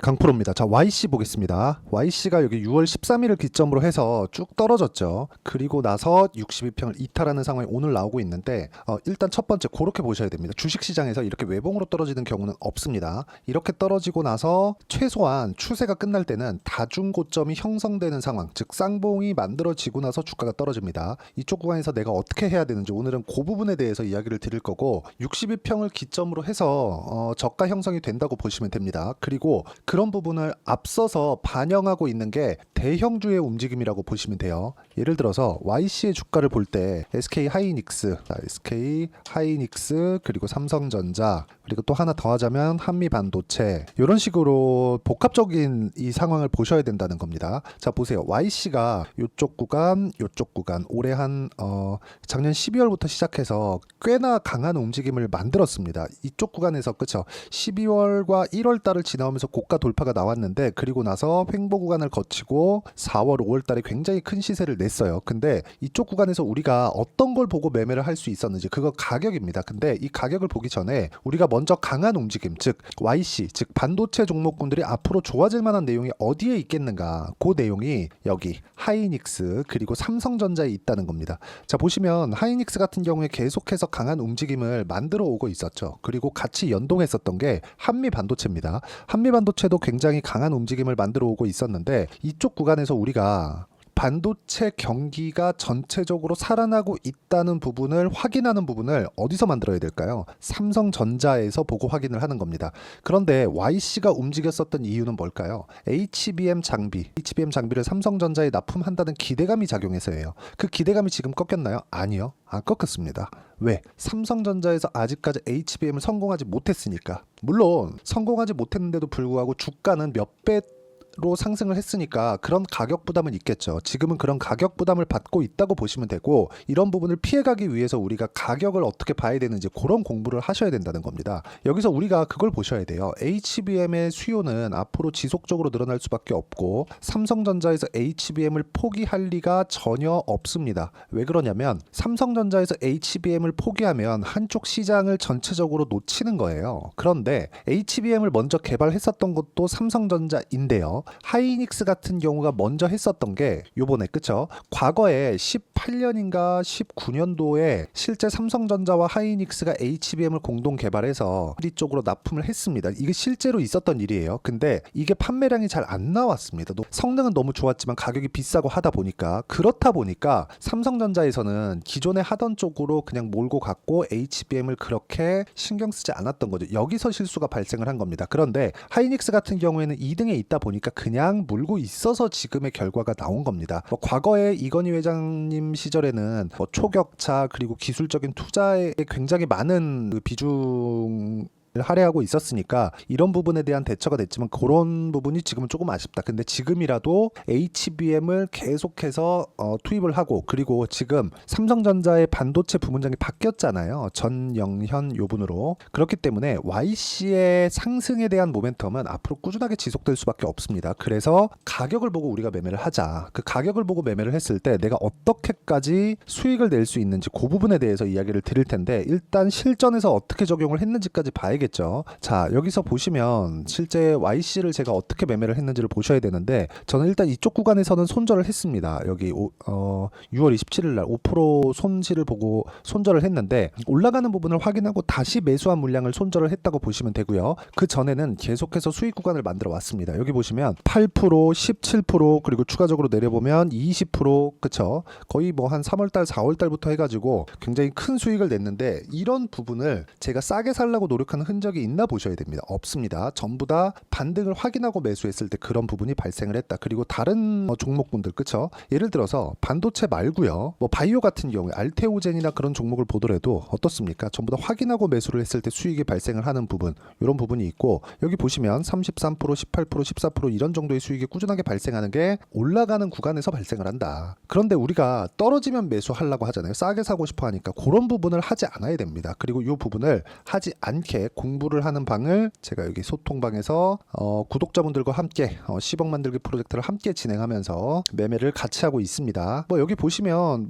강프로입니다. 자, YC 보겠습니다. YC가 여기 6월 13일을 기점으로 해서 쭉 떨어졌죠. 그리고 나서 62평을 이탈하는 상황이 오늘 나오고 있는데 일단 첫 번째 그렇게 보셔야 됩니다. 주식시장에서 이렇게 외봉으로 떨어지는 경우는 없습니다. 이렇게 떨어지고 나서 최소한 추세가 끝날 때는 다중고점이 형성되는 상황, 즉 쌍봉이 만들어지고 나서 주가가 떨어집니다. 이쪽 구간에서 내가 어떻게 해야 되는지 오늘은 그 부분에 대해서 이야기를 드릴 거고 62평을 기점으로 해서 저가 형성이 된다고 보시면 됩니다. 그리고 그런 부분을 앞서서 반영하고 있는 게 대형주의 움직임이라고 보시면 돼요. 예를 들어서 YC의 주가를 볼 때 SK 하이닉스, 그리고 삼성전자, 그리고 또 하나 더 하자면 한미반도체, 이런 식으로 복합적인 이 상황을 보셔야 된다는 겁니다. 자, 보세요. YC가 이쪽 구간 올해 한 작년 12월부터 시작해서 꽤나 강한 움직임을 만들었습니다. 이쪽 구간에서 그쵸, 12월과 1월 달을 지나오면서 고가 돌파가 나왔는데, 그리고 나서 횡보 구간을 거치고 4월 5월 달에 굉장히 큰 시세를 냈어요. 근데 이쪽 구간에서 우리가 어떤 걸 보고 매매를 할 수 있었는지, 그거 가격입니다. 근데 이 가격을 보기 전에 우리가 먼저 강한 움직임, 즉 YC, 즉 반도체 종목군들이 앞으로 좋아질 만한 내용이 어디에 있겠는가, 그 내용이 여기 하이닉스 그리고 삼성전자에 있다는 겁니다. 자, 보시면 하이닉스 같은 경우에 계속해서 강한 움직임을 만들어 오고 있었죠. 그리고 같이 연동했었던 게 한미반도체입니다. 한미반도체도 굉장히 강한 움직임을 만들어 오고 있었는데, 이쪽 구간에서 우리가 반도체 경기가 전체적으로 살아나고 있다는 부분을 확인하는 부분을 어디서 만들어야 될까요? 삼성전자에서 보고 확인을 하는 겁니다. 그런데 YC가 움직였었던 이유는 뭘까요? HBM 장비를 삼성전자에 납품한다는 기대감이 작용해서예요. 그 기대감이 지금 꺾였나요? 아니요, 안 꺾였습니다. 왜? 삼성전자에서 아직까지 HBM을 성공하지 못했으니까. 물론 성공하지 못했는데도 불구하고 주가는 몇 배로 상승을 했으니까 그런 가격 부담은 있겠죠. 지금은 그런 가격 부담을 받고 있다고 보시면 되고, 이런 부분을 피해가기 위해서 우리가 가격을 어떻게 봐야 되는지 그런 공부를 하셔야 된다는 겁니다. 여기서 우리가 그걸 보셔야 돼요. HBM의 수요는 앞으로 지속적으로 늘어날 수밖에 없고, 삼성전자에서 HBM을 포기할 리가 전혀 없습니다. 왜 그러냐면 삼성전자에서 HBM을 포기하면 한쪽 시장을 전체적으로 놓치는 거예요. 그런데 HBM을 먼저 개발했었던 것도 삼성전자인데요. 하이닉스 같은 경우가 먼저 했었던 게 요번에, 그쵸? 과거에 18년인가 19년도에 실제 삼성전자와 하이닉스가 HBM을 공동 개발해서 우리 쪽으로 납품을 했습니다. 이게 실제로 있었던 일이에요. 근데 이게 판매량이 잘 안 나왔습니다. 성능은 너무 좋았지만 가격이 비싸고 하다 보니까, 그렇다 보니까 삼성전자에서는 기존에 하던 쪽으로 그냥 몰고 갔고 HBM을 그렇게 신경 쓰지 않았던 거죠. 여기서 실수가 발생을 한 겁니다. 그런데 하이닉스 같은 경우에는 2등에 있다 보니까 그냥 물고 있어서 지금의 결과가 나온 겁니다. 과거에 이건희 회장님 시절에는 초격차 그리고 기술적인 투자에 굉장히 많은 그 비중 할애하고 있었으니까 이런 부분에 대한 대처가 됐지만, 그런 부분이 지금은 조금 아쉽다. 근데 지금이라도 HBM을 계속해서 투입을 하고, 그리고 지금 삼성전자의 반도체 부문장이 바뀌었잖아요. 전영현 요분으로. 그렇기 때문에 YC의 상승에 대한 모멘텀은 앞으로 꾸준하게 지속될 수밖에 없습니다. 그래서 가격을 보고 우리가 매매를 하자. 그 가격을 보고 매매를 했을 때 내가 어떻게까지 수익을 낼 수 있는지 그 부분에 대해서 이야기를 드릴 텐데, 일단 실전에서 어떻게 적용을 했는지까지 봐야겠죠. 자, 여기서 보시면 실제 YC를 제가 어떻게 매매를 했는지를 보셔야 되는데, 저는 일단 이쪽 구간에서는 손절을 했습니다. 여기 6월 27일 날 5% 손실을 보고 손절을 했는데, 올라가는 부분을 확인하고 다시 매수한 물량을 손절을 했다고 보시면 되고요. 그 전에는 계속해서 수익 구간을 만들어 왔습니다. 여기 보시면 8%, 17%, 그리고 추가적으로 내려보면 20%, 그쵸? 거의 뭐 한 3월달, 4월달부터 해가지고 굉장히 큰 수익을 냈는데, 이런 부분을 제가 싸게 살라고 노력하는 흔적이 있나 보셔야 됩니다. 없습니다. 전부 다 반등을 확인하고 매수했을 때 그런 부분이 발생을 했다. 그리고 다른 종목군들, 그쵸? 예를 들어서 반도체 말고요, 바이오 같은 경우에 알테오젠이나 그런 종목을 보더라도 어떻습니까? 전부 다 확인하고 매수를 했을 때 수익이 발생을 하는 부분, 이런 부분이 있고, 여기 보시면 33%, 18%, 14% 이런 정도의 수익이 꾸준하게 발생하는 게 올라가는 구간에서 발생을 한다. 그런데 우리가 떨어지면 매수하려고 하잖아요. 싸게 사고 싶어 하니까 그런 부분을 하지 않아야 됩니다. 그리고 이 부분을 하지 않게 공부를 하는 방을 제가 여기 소통방에서 구독자분들과 함께 10억 만들기 프로젝트를 함께 진행하면서 매매를 같이 하고 있습니다. 여기 보시면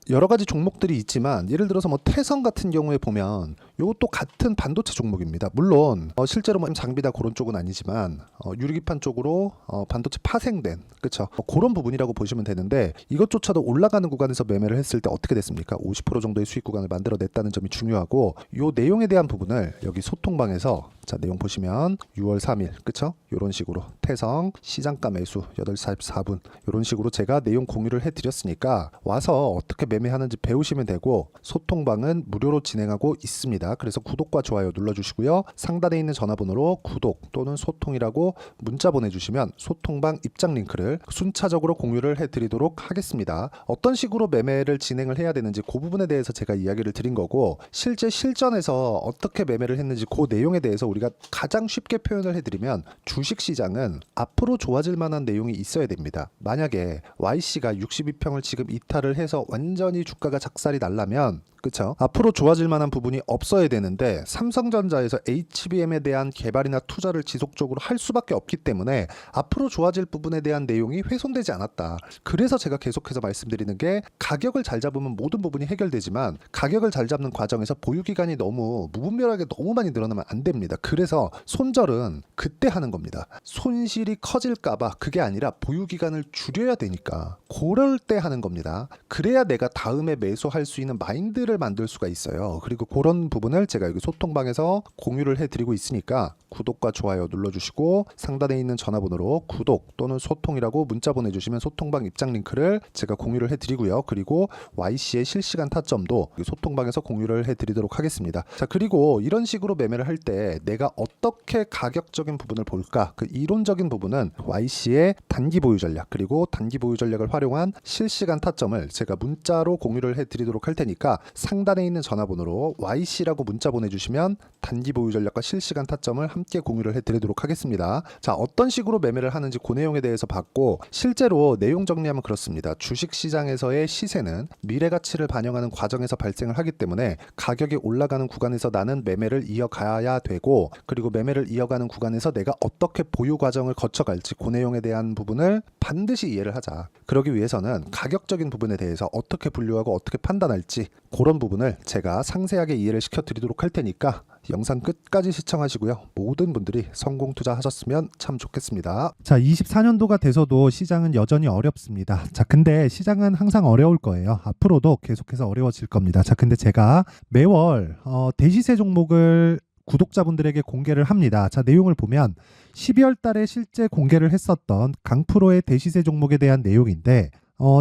여러 가지 종목들이 있지만 예를 들어서 뭐 태성 같은 경우에 보면 이것도 같은 반도체 종목입니다. 물론 실제로 뭐 장비다 그런 쪽은 아니지만 유리기판 쪽으로 반도체 파생된 그렇죠. 그런 부분이라고 보시면 되는데 이것조차도 올라가는 구간에서 매매를 했을 때 어떻게 됐습니까? 50% 정도의 수익 구간을 만들어냈다는 점이 중요하고 이 내용에 대한 부분을 여기 소통방에서 자 내용 보시면 6월 3일 그쵸? 이런 식으로 태성 시장가 매수 8시 44분 이런 식으로 제가 내용 공유를 해드렸으니까 와서 어떻게 매매하는지 배우시면 되고 소통방은 무료로 진행하고 있습니다. 그래서 구독과 좋아요 눌러주시고요. 상단에 있는 전화번호로 구독 또는 소통이라고 문자 보내주시면 소통방 입장 링크를 순차적으로 공유를 해드리도록 하겠습니다. 어떤 식으로 매매를 진행을 해야 되는지 그 부분에 대해서 제가 이야기를 드린 거고 실제 실전에서 어떻게 매매를 했는지 그 내용에 대해서 우리가 가장 쉽게 표현을 해드리면 주식시장은 앞으로 좋아질 만한 내용이 있어야 됩니다. 만약에 YC가 62평을 지금 이탈을 해서 완전히 주가가 작살이 날라면 그렇죠. 앞으로 좋아질 만한 부분이 없어야 되는데 삼성전자에서 HBM에 대한 개발이나 투자를 지속적으로 할 수밖에 없기 때문에 앞으로 좋아질 부분에 대한 내용이 훼손되지 않았다. 그래서 제가 계속해서 말씀드리는 게 가격을 잘 잡으면 모든 부분이 해결되지만 가격을 잘 잡는 과정에서 보유기간이 너무 무분별하게 너무 많이 늘어나면 안 됩니다. 그래서 손절은 그때 하는 겁니다. 손실이 커질까봐 그게 아니라 보유기간을 줄여야 되니까 그럴 때 하는 겁니다. 그래야 내가 다음에 매수할 수 있는 마인드를 만들 수가 있어요. 그리고 그런 부분을 제가 여기 소통방에서 공유를 해드리고 있으니까 구독과 좋아요 눌러주시고 상단에 있는 전화번호로 구독 또는 소통이라고 문자 보내주시면 소통방 입장 링크를 제가 공유를 해드리고요. 그리고 YC의 실시간 타점도 소통방에서 공유를 해드리도록 하겠습니다. 자 그리고 이런 식으로 매매를 할 때 내가 어떻게 가격적인 부분을 볼까? 그 이론적인 부분은 YC의 단기 보유 전략 그리고 단기 보유 전략을 활용한 실시간 타점을 제가 문자로 공유를 해드리도록 할 테니까 상단에 있는 전화번호로 YC라고 문자 보내주시면 단기 보유 전략과 실시간 타점을 함께 공유를 해드리도록 하겠습니다. 자 어떤 식으로 매매를 하는지 그 내용에 대해서 봤고 실제로 내용 정리하면 그렇습니다. 주식시장에서의 시세는 미래 가치를 반영하는 과정에서 발생을 하기 때문에 가격이 올라가는 구간에서 나는 매매를 이어가야 되고 그리고 매매를 이어가는 구간에서 내가 어떻게 보유 과정을 거쳐갈지 그 내용에 대한 부분을 반드시 이해를 하자. 그러기 위해서는 가격적인 부분에 대해서 어떻게 분류하고 어떻게 판단할지 그런 부분을 제가 상세하게 이해를 시켜드리도록 할 테니까 영상 끝까지 시청하시고요. 모든 분들이 성공 투자하셨으면 참 좋겠습니다. 자, 24년도가 돼서도 시장은 여전히 어렵습니다. 자, 근데 시장은 항상 어려울 거예요. 앞으로도 계속해서 어려워질 겁니다. 자, 근데 제가 매월 대시세 종목을 구독자분들에게 공개를 합니다. 자, 내용을 보면 12월 달에 실제 공개를 했었던 강프로의 대시세 종목에 대한 내용인데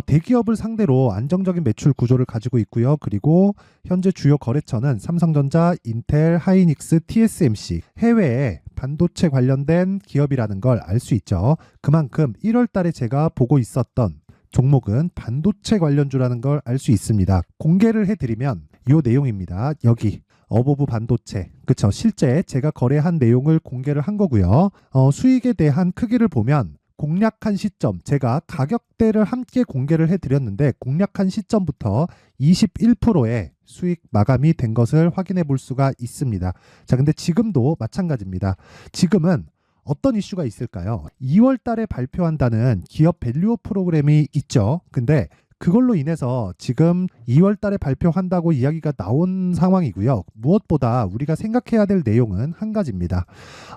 대기업을 상대로 안정적인 매출 구조를 가지고 있고요. 그리고 현재 주요 거래처는 삼성전자, 인텔, 하이닉스, TSMC 해외에 반도체 관련된 기업이라는 걸 알 수 있죠. 그만큼 1월 달에 제가 보고 있었던 종목은 반도체 관련주라는 걸 알 수 있습니다. 공개를 해드리면 이 내용입니다. 여기 어보브 반도체 그쵸? 실제 제가 거래한 내용을 공개를 한 거고요. 수익에 대한 크기를 보면 공략한 시점 제가 가격대를 함께 공개를 해드렸는데 공략한 시점부터 21%의 수익 마감이 된 것을 확인해 볼 수가 있습니다. 자, 근데 지금도 마찬가지입니다. 지금은 어떤 이슈가 있을까요? 2월 달에 발표한다는 기업 밸류업 프로그램이 있죠. 근데 그걸로 인해서 지금 2월 달에 발표한다고 이야기가 나온 상황이고요. 무엇보다 우리가 생각해야 될 내용은 한 가지입니다.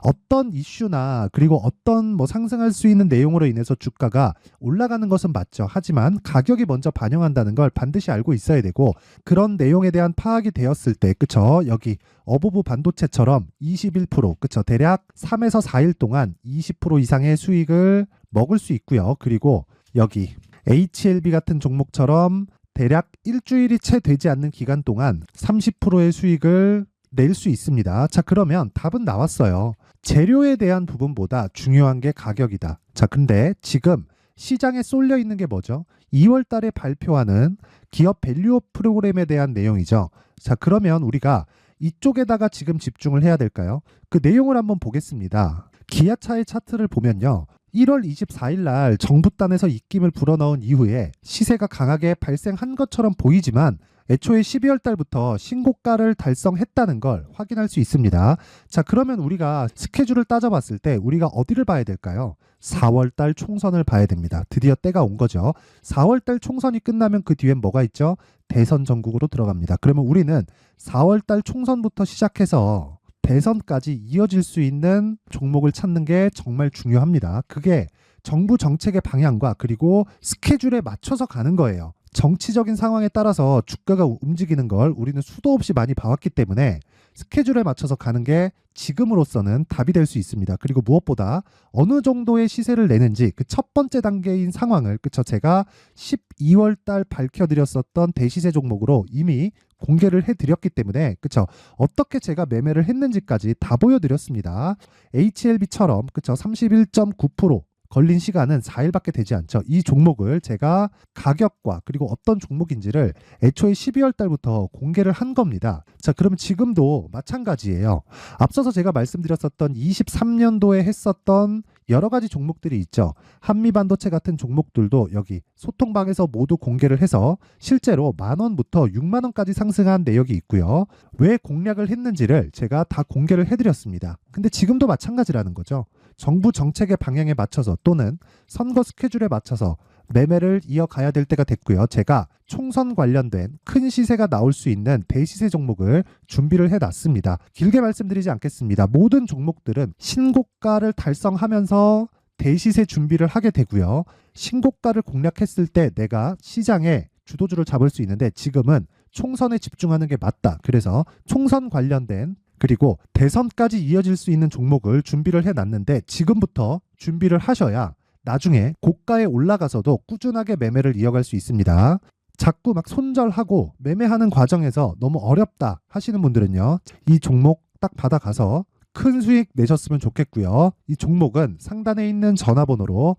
어떤 이슈나 그리고 어떤 상승할 수 있는 내용으로 인해서 주가가 올라가는 것은 맞죠. 하지만 가격이 먼저 반영한다는 걸 반드시 알고 있어야 되고 그런 내용에 대한 파악이 되었을 때 그쵸? 여기 어보브 반도체처럼 21% 그쵸? 대략 3에서 4일 동안 20% 이상의 수익을 먹을 수 있고요. 그리고 여기 HLB 같은 종목처럼 대략 일주일이 채 되지 않는 기간 동안 30%의 수익을 낼 수 있습니다. 자, 그러면 답은 나왔어요. 재료에 대한 부분보다 중요한 게 가격이다. 자, 근데 지금 시장에 쏠려 있는 게 뭐죠? 2월 달에 발표하는 기업 밸류업 프로그램에 대한 내용이죠. 자, 그러면 우리가 이쪽에다가 지금 집중을 해야 될까요? 그 내용을 한번 보겠습니다. 기아차의 차트를 보면요. 1월 24일 날 정부단에서 입김을 불어넣은 이후에 시세가 강하게 발생한 것처럼 보이지만 애초에 12월 달부터 신고가를 달성했다는 걸 확인할 수 있습니다. 자, 그러면 우리가 스케줄을 따져봤을 때 우리가 어디를 봐야 될까요? 4월 달 총선을 봐야 됩니다. 드디어 때가 온 거죠. 4월 달 총선이 끝나면 그 뒤엔 뭐가 있죠? 대선 전국으로 들어갑니다. 그러면 우리는 4월 달 총선부터 시작해서 대선까지 이어질 수 있는 종목을 찾는 게 정말 중요합니다. 그게 정부 정책의 방향과 그리고 스케줄에 맞춰서 가는 거예요. 정치적인 상황에 따라서 주가가 움직이는 걸 우리는 수도 없이 많이 봐왔기 때문에 스케줄에 맞춰서 가는 게 지금으로서는 답이 될 수 있습니다. 그리고 무엇보다 어느 정도의 시세를 내는지 그 첫 번째 단계인 상황을 그쵸 제가 12월 달 밝혀드렸었던 대시세 종목으로 이미 공개를 해드렸기 때문에 그쵸 어떻게 제가 매매를 했는지까지 다 보여드렸습니다. HLB처럼 그쵸 31.9% 걸린 시간은 4일밖에 되지 않죠. 이 종목을 제가 가격과 그리고 어떤 종목인지를 애초에 12월 달부터 공개를 한 겁니다. 자, 그러면 지금도 마찬가지예요. 앞서서 제가 말씀드렸었던 23년도에 했었던 여러 가지 종목들이 있죠. 한미반도체 같은 종목들도 여기 소통방에서 모두 공개를 해서 실제로 10,000원부터 60,000원까지 상승한 내역이 있고요. 왜 공략을 했는지를 제가 다 공개를 해드렸습니다. 근데 지금도 마찬가지라는 거죠. 정부 정책의 방향에 맞춰서 또는 선거 스케줄에 맞춰서 매매를 이어가야 될 때가 됐고요. 제가 총선 관련된 큰 시세가 나올 수 있는 대시세 종목을 준비를 해놨습니다. 길게 말씀드리지 않겠습니다. 모든 종목들은 신고가를 달성하면서 대시세 준비를 하게 되고요. 신고가를 공략했을 때 내가 시장에 주도주를 잡을 수 있는데 지금은 총선에 집중하는 게 맞다. 그래서 총선 관련된 그리고 대선까지 이어질 수 있는 종목을 준비를 해놨는데 지금부터 준비를 하셔야 나중에 고가에 올라가서도 꾸준하게 매매를 이어갈 수 있습니다. 자꾸 막 손절하고 매매하는 과정에서 너무 어렵다 하시는 분들은요. 이 종목 딱 받아가서 큰 수익 내셨으면 좋겠고요. 이 종목은 상단에 있는 전화번호로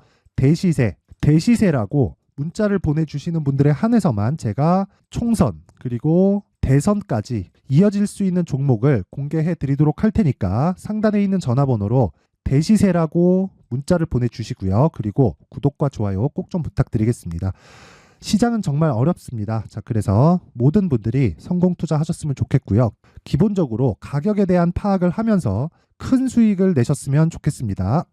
대시세라고 문자를 보내주시는 분들에 한해서만 제가 총선 그리고 대선까지 이어질 수 있는 종목을 공개해 드리도록 할 테니까 상단에 있는 전화번호로 대시세라고 문자를 보내주시고요. 그리고 구독과 좋아요 꼭 좀 부탁드리겠습니다. 시장은 정말 어렵습니다. 자, 그래서 모든 분들이 성공 투자하셨으면 좋겠고요. 기본적으로 가격에 대한 파악을 하면서 큰 수익을 내셨으면 좋겠습니다.